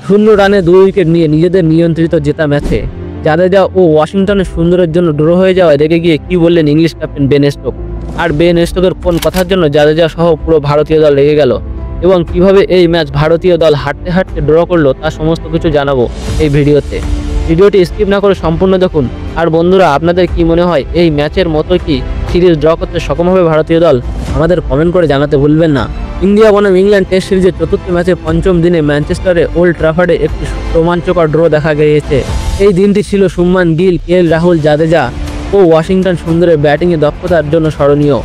শূন্য রানে 2 উইকেট নিয়ে নিজেদের নিয়ন্ত্রিত জেতা ম্যাচে জাদেজা ও ওয়াশিংটনের সুন্দরের জন্য ড্র হয়ে যাওয়ায় রেগে গিয়ে কি বললেন ইংলিশ ক্যাপ্টেন বেন স্টোক, আর বেন স্টোকের কোন কথার জন্য জাদেজা সহ পুরো ভারতীয় দল রেগে গেল এবং কিভাবে এই ম্যাচ ভারতীয় দল হারতে হারতে ড্র করলো তা সমস্ত কিছু জানাবো এই ভিডিওতে। ভিডিওটি স্কিপ না করে সম্পূর্ণ দেখুন। আর বন্ধুরা, আপনাদের কি মনে হয় এই ম্যাচের মতো কি সিরিজ ড্র করতে সক্ষম হবে ভারতীয় দল? আমাদের কমেন্ট করে জানাতে ভুলবেন না। ইন্ডিয়া বনাম ইংল্যান্ড টেস্ট সিরিজের চতুর্থ ম্যাচে পঞ্চম দিনে ম্যানচেস্টারে ওল্ড ট্রাফার্ডে একটি রোমাঞ্চকর ড্র দেখা গিয়েছে। এই দিনটি ছিল শুভমান গিল, কেএল রাহুল, জাদেজা ও ওয়াশিংটন সুন্দরের ব্যাটিংয়ে দক্ষতার জন্য স্মরণীয়।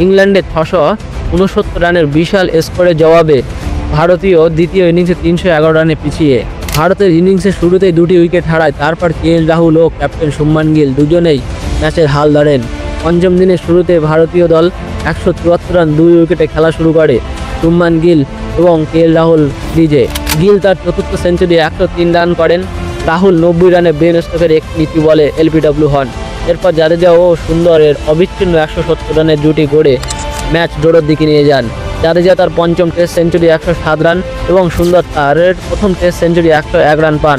ইংল্যান্ডের 669 রানের বিশাল স্কোরের জবাবে ভারতীয় দ্বিতীয় ইনিংসে 311 রানে পিছিয়ে ভারতের ইনিংসের শুরুতেই 2টি উইকেট হারায়। তারপর কেএল রাহুল ও ক্যাপ্টেন শুভমান গিল দুজনেই ম্যাচের হাল ধরেন। পঞ্চম দিনের শুরুতে ভারতীয় দল 174 রান 2 উইকেটে খেলা শুরু করে। শুভমান গিল এবং কেএল রাহুল ক্রিজে। গিল তার চতুর্থ সেঞ্চুরি 103 রান করেন। রাহুল 90 রানে বেন স্টোকের একটি নীতি বলে এলবিডব্লিউ হন। এরপর জাদেজা ও সুন্দরের অবিচ্ছিন্ন 170 রানের জুটি গড়ে ম্যাচ ড্রর দিকে নিয়ে যান। জাদেজা তার পঞ্চম টেস্ট সেঞ্চুরি 107 রান এবং সুন্দর তার প্রথম টেস্ট সেঞ্চুরি 101 রান পান।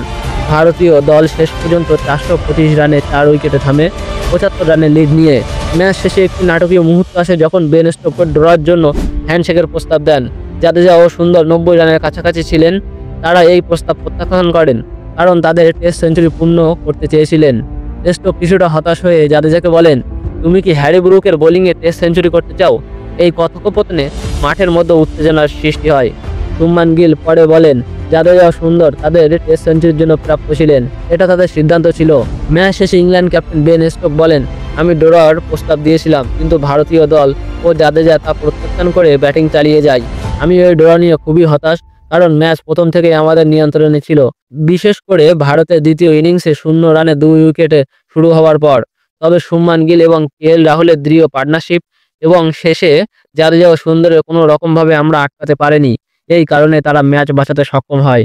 ভারতীয় দল শেষ পর্যন্ত 425 রানে 4 উইকেটে থামে 75 রানের লিড নিয়ে। ম্যাচ শেষে একটি নাটকীয় মুহূর্ত আসে যখন বেন স্টোকস ড্রর জন্য হ্যান্ডশেকের প্রস্তাব দেন। জাদেজা ও সুন্দর 90 রানের কাছাকাছি ছিলেন। তারা এই প্রস্তাব প্রত্যাখ্যান করেন কারণ তাদের টেস্ট সেঞ্চুরি পূর্ণ করতে চেয়েছিলেন। স্টোক কিছুটা হতাশ হয়ে জাদেজাকে বলেন, তুমি কি হ্যারি ব্রুকের বোলিংয়ে টেস্ট সেঞ্চুরি করতে চাও? এই কথোপকথনে মাঠের মধ্যে উত্তেজনার সৃষ্টি হয়। শুভমান গিল পরে বলেন, জাদেজা ও সুন্দর তাদের টেস্ট সেঞ্চুরির জন্য প্রাপ্য ছিলেন, এটা তাদের সিদ্ধান্ত ছিল। ম্যাচ শেষে ইংল্যান্ড ক্যাপ্টেন বেন স্টোক বলেন, আমি ড্রর প্রস্তাব দিয়েছিলাম কিন্তু ভারতীয় দল ও জাদেজা তা প্রত্যাখ্যান করে ব্যাটিং চালিয়ে যায়। আমি এই ড্র নিয়ে খুবই হতাশ কারণ ম্যাচ প্রথম থেকেই আমাদের নিয়ন্ত্রণে ছিল, বিশেষ করে ভারতের দ্বিতীয় ইনিংসে 0 রানে 2 উইকেটে শুরু হওয়ার পর। তবে শুভমান গিল এবং কেএল রাহুলের দৃঢ় পার্টনারশিপ এবং শেষে জাদেজা ও সুন্দরের কোনো রকমভাবে আমরা আটকাতে পারিনি, এই কারণে তারা ম্যাচ বাঁচাতে সক্ষম হয়।